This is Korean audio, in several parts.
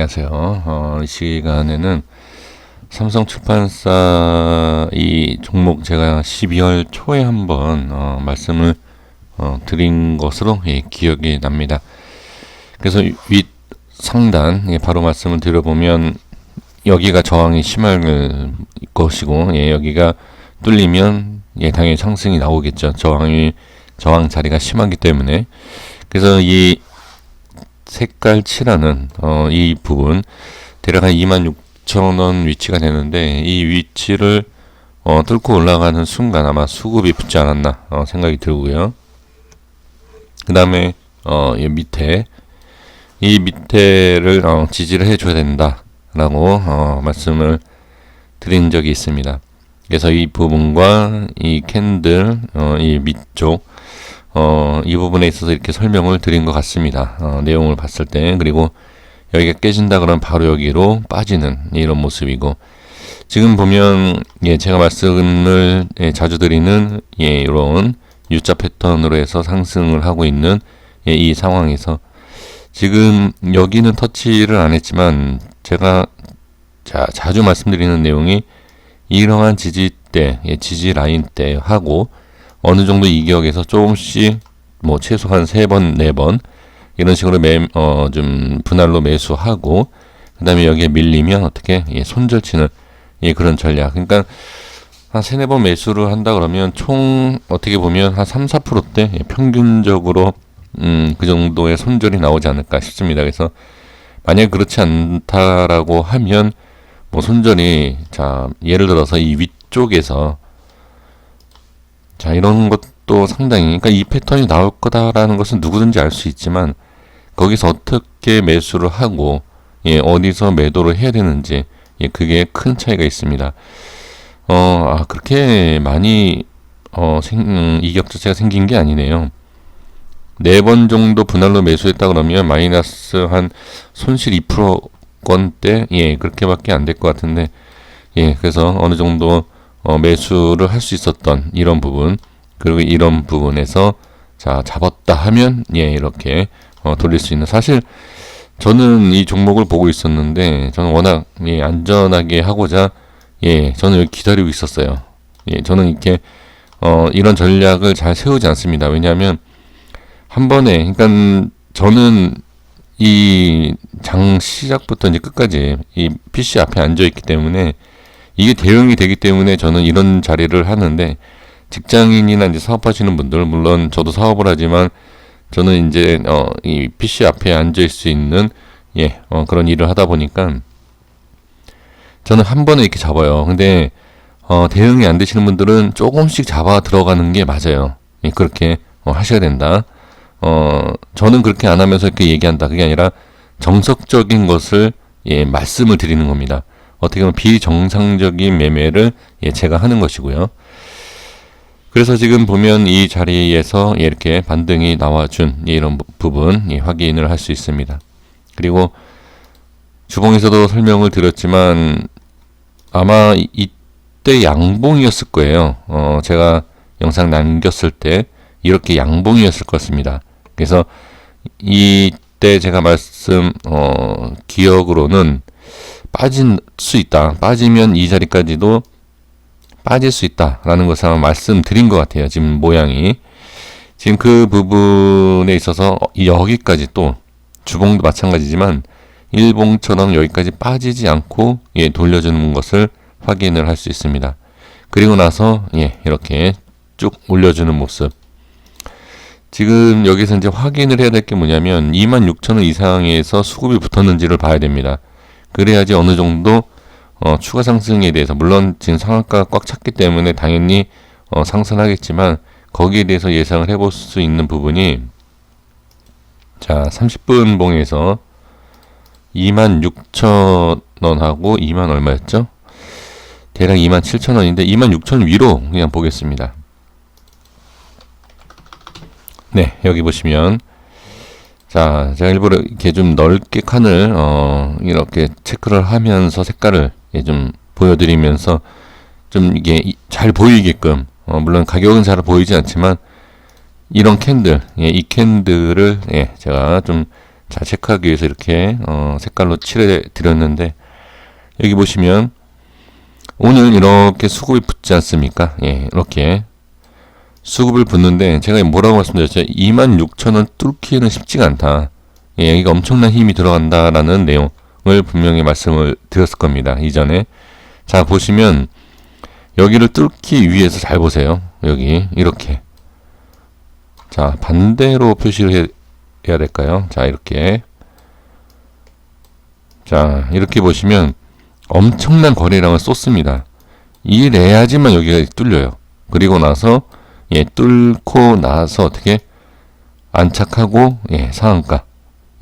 안녕하세요. 이 시간에는 삼성出版사 이 종목 제가 12월 초에 한번 말씀을 드린 것으로 기억이 납니다. 그래서 윗 상단 바로 말씀을 드려보면 여기가 저항이 심할 것이고 여기가 뚫리면 당연히 상승이 나오겠죠. 저항 자리가 심하기 때문에. 그래서 이 색깔 칠하는 이 부분 대략 한 26,000원 위치가 되는데, 이 위치를 뚫고 올라가는 순간 아마 수급이 붙지 않았나 생각이 들고요. 그 다음에 이 밑에를 지지를 해줘야 된다 라고 말씀을 드린 적이 있습니다. 그래서 이 부분과 이 캔들 이 밑쪽 이 부분에 있어서 이렇게 설명을 드린 것 같습니다. 내용을 봤을 때. 그리고 여기가 깨진다 그러면 바로 여기로 빠지는 이런 모습이고, 지금 보면 제가 말씀을 자주 드리는 이런 U자 패턴으로 해서 상승을 하고 있는 이 상황에서 지금 여기는 터치를 안 했지만, 제가 자주 말씀드리는 내용이 이러한 지지대, 지지 라인 때 하고 어느 정도 이 기억에서 조금씩 최소한 3번, 4번 이런 식으로 좀 분할로 매수하고, 그 다음에 여기에 밀리면 어떻게 손절치는 그런 전략. 그러니까 한 3, 4번 매수를 한다 그러면 총 어떻게 보면 한 3, 4%대 평균적으로 그 정도의 손절이 나오지 않을까 싶습니다. 그래서 만약에 그렇지 않다라고 하면 손절이 예를 들어서 이 위쪽에서 이런 것도 상당히, 그러니까 이 패턴이 나올 거다라는 것은 누구든지 알 수 있지만, 거기서 어떻게 매수를 하고 어디서 매도를 해야 되는지 그게 큰 차이가 있습니다. 그렇게 많이 이격 자체가 생긴 게 아니네요. 4번 정도 분할로 매수했다 그러면 마이너스 한 손실 2%건대 그렇게밖에 안 될 것 같은데, 그래서 어느 정도 매수를 할 수 있었던 이런 부분, 그리고 이런 부분에서 잡았다 하면 이렇게 돌릴 수 있는. 사실 저는 이 종목을 보고 있었는데, 저는 워낙 안전하게 하고자 저는 여기 기다리고 있었어요. 저는 이렇게 이런 전략을 잘 세우지 않습니다. 왜냐하면 한 번에, 그러니까 저는 이 장 시작부터 이제 끝까지 이 PC 앞에 앉아 있기 때문에 이게 대응이 되기 때문에 저는 이런 자리를 하는데, 직장인이나 이제 사업하시는 분들, 물론 저도 사업을 하지만 저는 이제 이 PC 앞에 앉아 있을 수 있는 그런 일을 하다 보니까 저는 한 번에 이렇게 잡아요. 근데 대응이 안 되시는 분들은 조금씩 잡아 들어가는 게 맞아요. 그렇게 하셔야 된다. 저는 그렇게 안 하면서 이렇게 얘기한다. 그게 아니라 정석적인 것을 말씀을 드리는 겁니다. 어떻게 보면 비정상적인 매매를 제가 하는 것이고요. 그래서 지금 보면 이 자리에서 이렇게 반등이 나와준 이런 부분 확인을 할 수 있습니다. 그리고 주봉에서도 설명을 드렸지만 아마 이때 양봉이었을 거예요. 제가 영상 남겼을 때 이렇게 양봉이었을 것 같습니다. 그래서 이때 제가 기억으로는 빠질 수 있다. 빠지면 이 자리까지도 빠질 수 있다라는 것을 아마 말씀드린 것 같아요. 지금 모양이. 지금 그 부분에 있어서 여기까지 또 주봉도 마찬가지지만 일봉처럼 여기까지 빠지지 않고 돌려주는 것을 확인을 할 수 있습니다. 그리고 나서 이렇게 쭉 올려주는 모습. 지금 여기서 이제 확인을 해야 될 게 뭐냐면 26,000원 이상에서 수급이 붙었는지를 봐야 됩니다. 그래야지 어느 정도 추가 상승에 대해서, 물론 지금 상한가가 꽉 찼기 때문에 당연히 상승하겠지만 거기에 대해서 예상을 해볼 수 있는 부분이 30분 봉에서 26,000원하고 2만 얼마였죠? 대략 27,000원인데 26,000원 위로 그냥 보겠습니다. 여기 보시면 제가 일부러 이렇게 좀 넓게 칸을 이렇게 체크를 하면서 색깔을 좀 보여드리면서 좀 이게 잘 보이게끔, 물론 가격은 잘 보이지 않지만 이런 캔들, 이 캔들을 제가 좀 자, 체크하기 위해서 이렇게 색깔로 칠해 드렸는데, 여기 보시면 오늘 이렇게 수급이 붙지 않습니까? 예, 이렇게 수급을 붙는데 제가 뭐라고 말씀드렸죠? 26,000원 뚫기는 쉽지가 않다. 예, 여기가 엄청난 힘이 들어간다라는 내용을 분명히 말씀을 드렸을 겁니다. 이전에. 자, 보시면 여기를 뚫기 위해서 잘 보세요. 여기 이렇게. 자, 반대로 표시를 해야 될까요? 자, 이렇게. 자, 이렇게 보시면 엄청난 거래량을 쏟습니다. 이래야지만 여기가 뚫려요. 그리고 나서 예, 뚫고 나서 어떻게 안착하고 예, 상한가.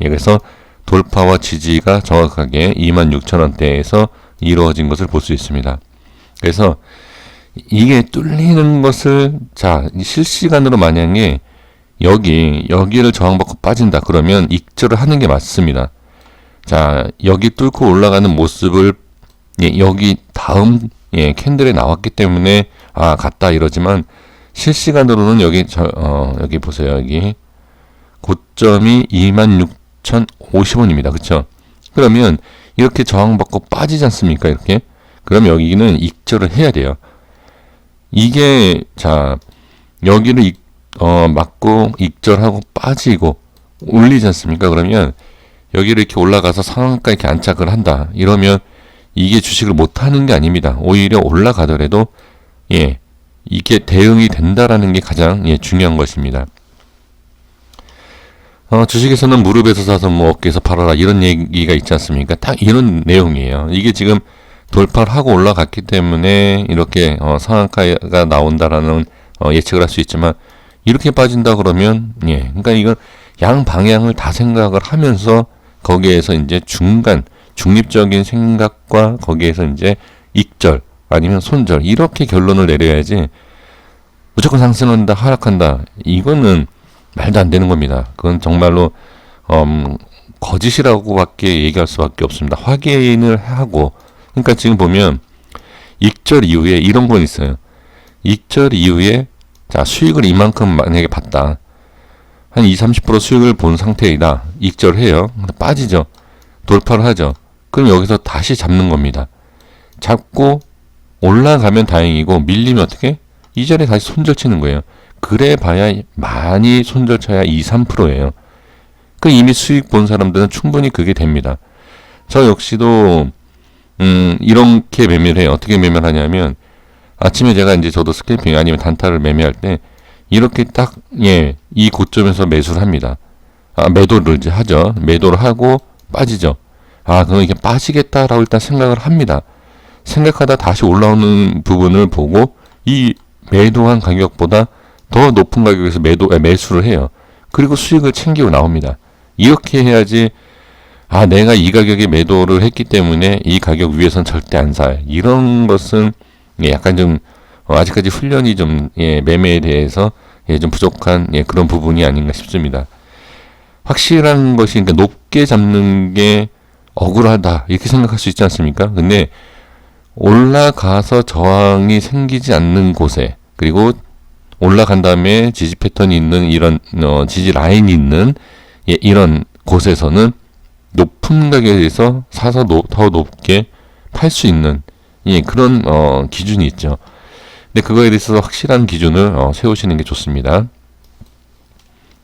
예, 그래서 돌파와 지지가 정확하게 26,000원대에서 이루어진 것을 볼 수 있습니다. 그래서 이게 뚫리는 것을 자, 실시간으로 만약에 여기를 저항받고 빠진다 그러면 익절을 하는 게 맞습니다. 자, 여기 뚫고 올라가는 모습을 예, 여기 다음 예, 캔들에 나왔기 때문에 아, 갔다 이러지만 실시간으로는 여기 보세요. 여기 고점이 26,050원입니다. 그쵸? 그러면 이렇게 저항받고 빠지지 않습니까? 이렇게. 그러면 여기는 익절을 해야 돼요. 이게 자, 여기를 맞고 익절하고 빠지고 올리지 않습니까? 그러면 여기를 이렇게 올라가서 상한가 이렇게 안착을 한다. 이러면 이게 주식을 못하는 게 아닙니다. 오히려 올라가더라도 예, 이게 대응이 된다라는 게 가장 예, 중요한 것입니다. 주식에서는 무릎에서 사서 뭐 어깨에서 팔아라 이런 얘기가 있지 않습니까? 딱 이런 내용이에요. 이게 지금 돌파를 하고 올라갔기 때문에 이렇게 상한가가 나온다라는 예측을 할 수 있지만 이렇게 빠진다 그러면 예, 그러니까 이건 양 방향을 다 생각을 하면서 거기에서 이제 중립적인 생각과 거기에서 이제 익절 아니면 손절 이렇게 결론을 내려야지 무조건 상승한다 하락한다 이거는 말도 안 되는 겁니다. 그건 정말로 거짓이라고밖에 얘기할 수밖에 없습니다. 확인을 하고 그러니까 지금 보면 익절 이후에 이런 건 있어요. 익절 이후에 자, 수익을 이만큼 만약에 봤다. 한 20-30% 수익을 본 상태이다. 익절해요. 빠지죠. 돌파를 하죠. 그럼 여기서 다시 잡는 겁니다. 잡고 올라가면 다행이고 밀리면 어떻게? 이 자리에 다시 손절 치는 거예요. 그래 봐야 많이 손절 쳐야 2-3%예요. 그 이미 수익 본 사람들은 충분히 그게 됩니다. 저 역시도 이렇게 매매를 해요. 어떻게 매매를 하냐면 아침에 제가 이제 저도 스캘핑 아니면 단타를 매매할 때 이렇게 딱 예, 이 고점에서 매수를 합니다. 매도를 이제 하죠. 매도를 하고 빠지죠. 그럼 이게 빠지겠다라고 일단 생각을 합니다. 생각하다 다시 올라오는 부분을 보고 이 매도한 가격보다 더 높은 가격에서 매수를 해요. 그리고 수익을 챙기고 나옵니다. 이렇게 해야지 내가 이 가격에 매도를 했기 때문에 이 가격 위에선 절대 안 사. 이런 것은 약간 좀 아직까지 훈련이 좀 매매에 대해서 좀 부족한 그런 부분이 아닌가 싶습니다. 확실한 것이 그러니까 높게 잡는 게 억울하다 이렇게 생각할 수 있지 않습니까? 근데 올라가서 저항이 생기지 않는 곳에 그리고 올라간 다음에 지지 패턴이 있는 이런 지지 라인이 있는 이런 곳에서는 높은 가격에서 사서 더 높게 팔 수 있는 그런 기준이 있죠. 근데 그거에 대해서 확실한 기준을 세우시는 게 좋습니다.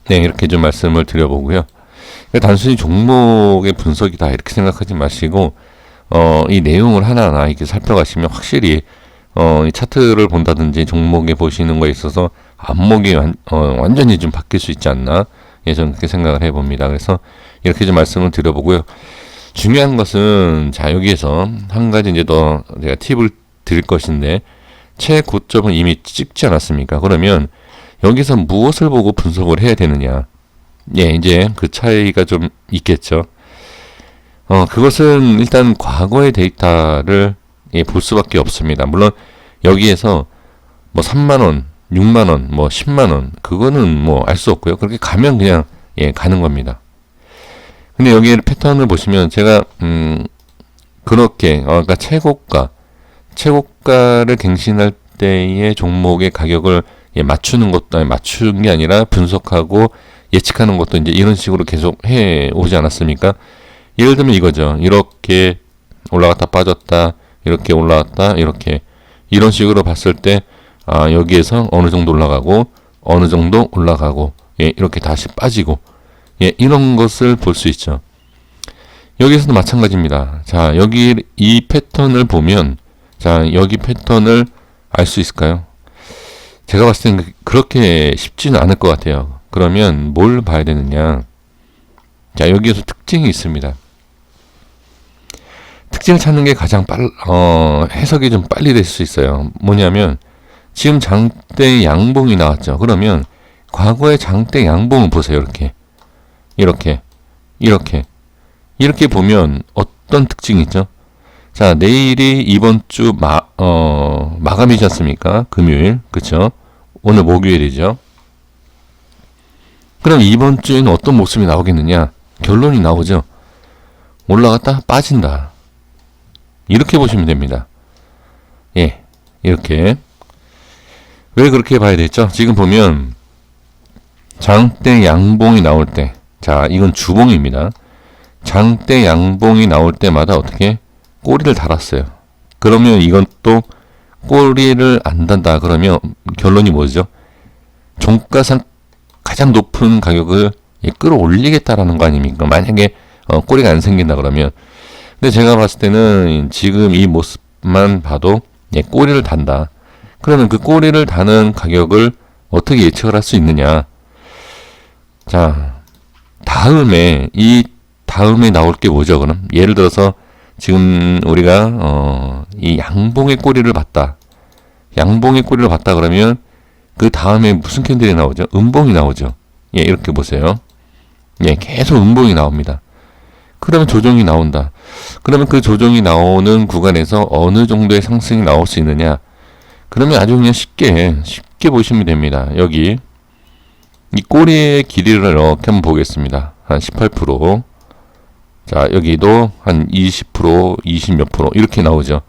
네, 이렇게 좀 말씀을 드려보고요. 단순히 종목의 분석이다 이렇게 생각하지 마시고 이 내용을 하나하나 이렇게 살펴가시면 확실히 이 차트를 본다든지 종목에 보시는 거에 있어서 안목이 완전히 좀 바뀔 수 있지 않나 저는 그렇게 생각을 해봅니다. 그래서 이렇게 좀 말씀을 드려보고요. 중요한 것은 자 여기에서 한 가지 이제 더 제가 팁을 드릴 것인데 최고점을 이미 찍지 않았습니까? 그러면 여기서 무엇을 보고 분석을 해야 되느냐? 이제 그 차이가 좀 있겠죠. 그것은 일단 과거의 데이터를 볼 수밖에 없습니다. 물론 여기에서 뭐 3만원, 6만원, 뭐 10만원 그거는 뭐 알 수 없고요. 그렇게 가면 그냥 가는 겁니다. 근데 여기 패턴을 보시면 제가 그렇게 그러니까 최고가를 갱신할 때의 종목의 가격을 맞추는 것도 맞추는 게 아니라 분석하고 예측하는 것도 이제 이런 식으로 계속 해 오지 않았습니까? 예를 들면 이거죠. 이렇게 올라갔다 빠졌다, 이렇게 올라왔다, 이렇게 이런 식으로 봤을 때 여기에서 어느 정도 올라가고 어느 정도 올라가고 이렇게 다시 빠지고 이런 것을 볼 수 있죠. 여기서도 마찬가지입니다. 자, 여기 이 패턴을 보면 자, 여기 패턴을 알 수 있을까요? 제가 봤을 때는 그렇게 쉽지는 않을 것 같아요. 그러면 뭘 봐야 되느냐? 자, 여기에서 특징이 있습니다. 특징을 찾는 게 가장 해석이 좀 빨리 될 수 있어요. 뭐냐면 지금 장대 양봉이 나왔죠. 그러면 과거의 장대 양봉을 보세요. 이렇게 보면 어떤 특징이 있죠? 자, 내일이 이번 주 마감이지 않습니까? 금요일. 그쵸? 오늘 목요일이죠. 그럼 이번 주에는 어떤 모습이 나오겠느냐? 결론이 나오죠. 올라갔다 빠진다. 이렇게 보시면 됩니다. 예, 이렇게. 왜 그렇게 봐야 되죠? 지금 보면 장대 양봉이 나올 때, 자, 이건 주봉입니다. 장대 양봉이 나올 때마다 어떻게 꼬리를 달았어요. 그러면 이건 또 꼬리를 안 단다. 그러면 결론이 뭐죠? 종가상 가장 높은 가격을 끌어올리겠다라는 거 아닙니까? 만약에 꼬리가 안 생긴다 그러면. 근데 제가 봤을 때는 지금 이 모습만 봐도 꼬리를 단다. 그러면 그 꼬리를 다는 가격을 어떻게 예측을 할 수 있느냐? 자, 다음에 나올 게 뭐죠? 그럼 예를 들어서 지금 우리가 이 양봉의 꼬리를 봤다. 양봉의 꼬리를 봤다 그러면 그 다음에 무슨 캔들이 나오죠? 음봉이 나오죠. 예, 이렇게 보세요. 예, 계속 음봉이 나옵니다. 그러면 조정이 나온다. 그러면 그 조정이 나오는 구간에서 어느 정도의 상승이 나올 수 있느냐? 그러면 아주 그냥 쉽게 보시면 됩니다. 여기 이 꼬리의 길이를 이렇게 한번 보겠습니다. 한 18%. 자, 여기도 한 20%, 20 몇 프로 이렇게 나오죠.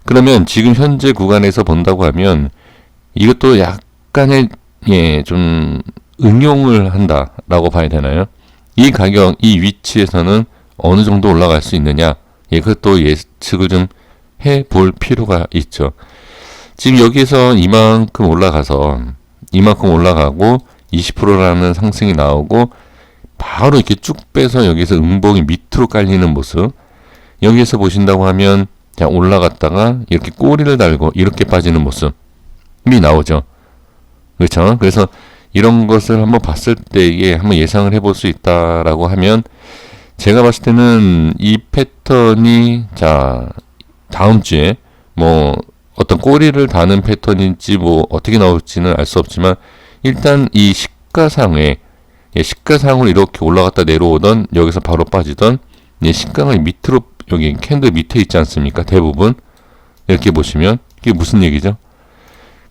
그러면 지금 현재 구간에서 본다고 하면 이것도 약간의 좀 응용을 한다라고 봐야 되나요? 이 가격, 이 위치에서는 어느 정도 올라갈 수 있느냐? 그것도 예측을 좀 해볼 필요가 있죠. 지금 여기에서 이만큼 올라가고 20%라는 상승이 나오고 바로 이렇게 쭉 빼서 여기서 음봉이 밑으로 깔리는 모습. 여기에서 보신다고 하면 자, 올라갔다가 이렇게 꼬리를 달고 이렇게 빠지는 모습이 나오죠. 그렇죠? 그래서 이런 것을 한번 봤을 때에 한번 예상을 해볼 수 있다라고 하면 제가 봤을 때는 이 패턴이 자, 다음 주에 뭐 어떤 꼬리를 다는 패턴인지 뭐 어떻게 나올지는 알 수 없지만 일단 이 시가상으로 이렇게 올라갔다 내려오던 여기서 바로 빠지던 시가가 밑으로 여기 캔들 밑에 있지 않습니까? 대부분 이렇게 보시면 이게 무슨 얘기죠?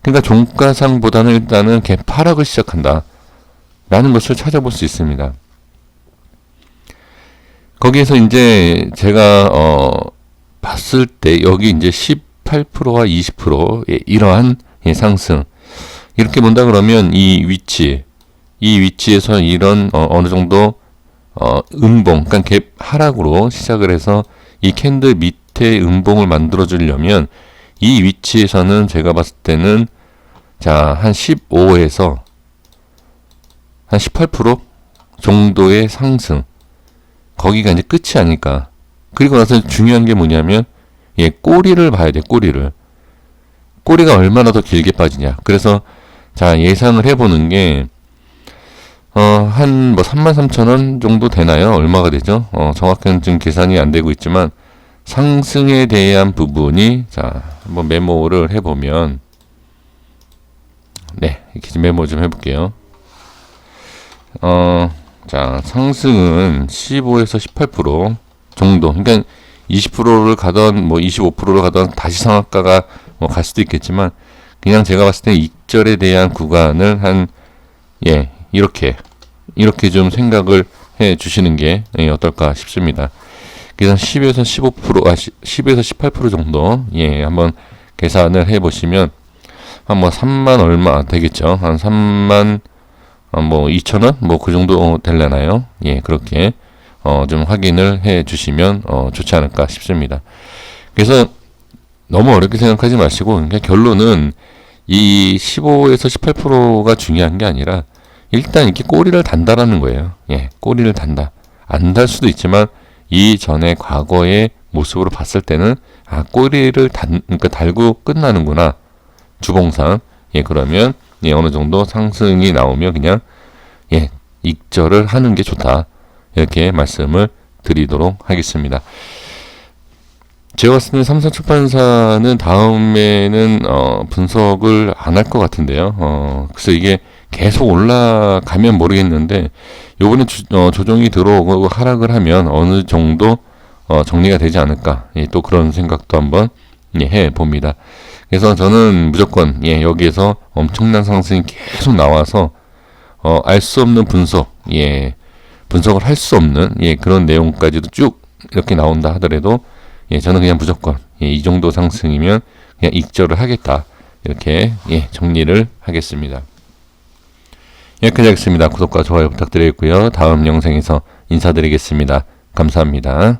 그러니까 종가상보다는 일단은 개파락을 시작한다 라는 것을 찾아볼 수 있습니다. 거기에서 이제 제가 봤을 때 여기 이제 18%와 20% 이러한 상승 이렇게 본다 그러면 이 위치에서 이런 어느 정도 음봉, 그러니까 갭 하락으로 시작을 해서 이 캔들 밑에 음봉을 만들어 주려면 이 위치에서는 제가 봤을 때는 자, 한 15에서 한 18% 정도의 상승. 거기가 이제 끝이 아닐까. 그리고 나서 중요한 게 뭐냐면 꼬리를 봐야 돼. 꼬리가 얼마나 더 길게 빠지냐. 그래서 자, 예상을 해보는 게 한 뭐 33,000원 정도 되나요? 얼마가 되죠? 정확한 지금 계산이 안 되고 있지만 상승에 대한 부분이 자, 한번 메모를 해보면 이렇게 좀 메모 좀 해볼게요. 자, 상승은 15에서 18% 정도. 그러니까 20%를 가던 뭐 25%를 가던 다시 상한가가 뭐 갈 수도 있겠지만 그냥 제가 봤을 때 익절에 대한 구간을 한 이렇게 좀 생각을 해 주시는 게 어떨까 싶습니다. 그래서 10에서 10에서 18% 정도 한번 계산을 해 보시면 한 뭐 3만 얼마 되겠죠. 한 3만 뭐 2,000원 뭐 그 정도 될려나요? 예, 그렇게 좀 확인을 해 주시면 좋지 않을까 싶습니다. 그래서 너무 어렵게 생각하지 마시고, 그러니까 결론은 이 15에서 18%가 중요한 게 아니라 일단 이렇게 꼬리를 단다라는 거예요. 예, 꼬리를 단다. 안 달 수도 있지만 이전에 과거의 모습으로 봤을 때는 꼬리를 그러니까 달고 끝나는구나. 주봉상. 예, 그러면 예, 어느 정도 상승이 나오면 그냥 예, 익절을 하는 게 좋다. 이렇게 말씀을 드리도록 하겠습니다. 제가 봤을 때 삼성出版사는 다음에는 분석을 안 할 것 같은데요. 그래서 이게 계속 올라가면 모르겠는데 요번에 조정이 들어오고 하락을 하면 어느 정도 정리가 되지 않을까. 예, 또 그런 생각도 한번 예, 해 봅니다. 그래서 저는 무조건 예, 여기에서 엄청난 상승이 계속 나와서 알 수 없는 분석, 예, 분석을 할 수 없는 예, 그런 내용까지도 쭉 이렇게 나온다 하더라도 예, 저는 그냥 무조건 예, 이 정도 상승이면 그냥 익절을 하겠다. 이렇게 예, 정리를 하겠습니다. 여기까지 하겠습니다. 구독과 좋아요 부탁드리고요. 다음 영상에서 인사드리겠습니다. 감사합니다.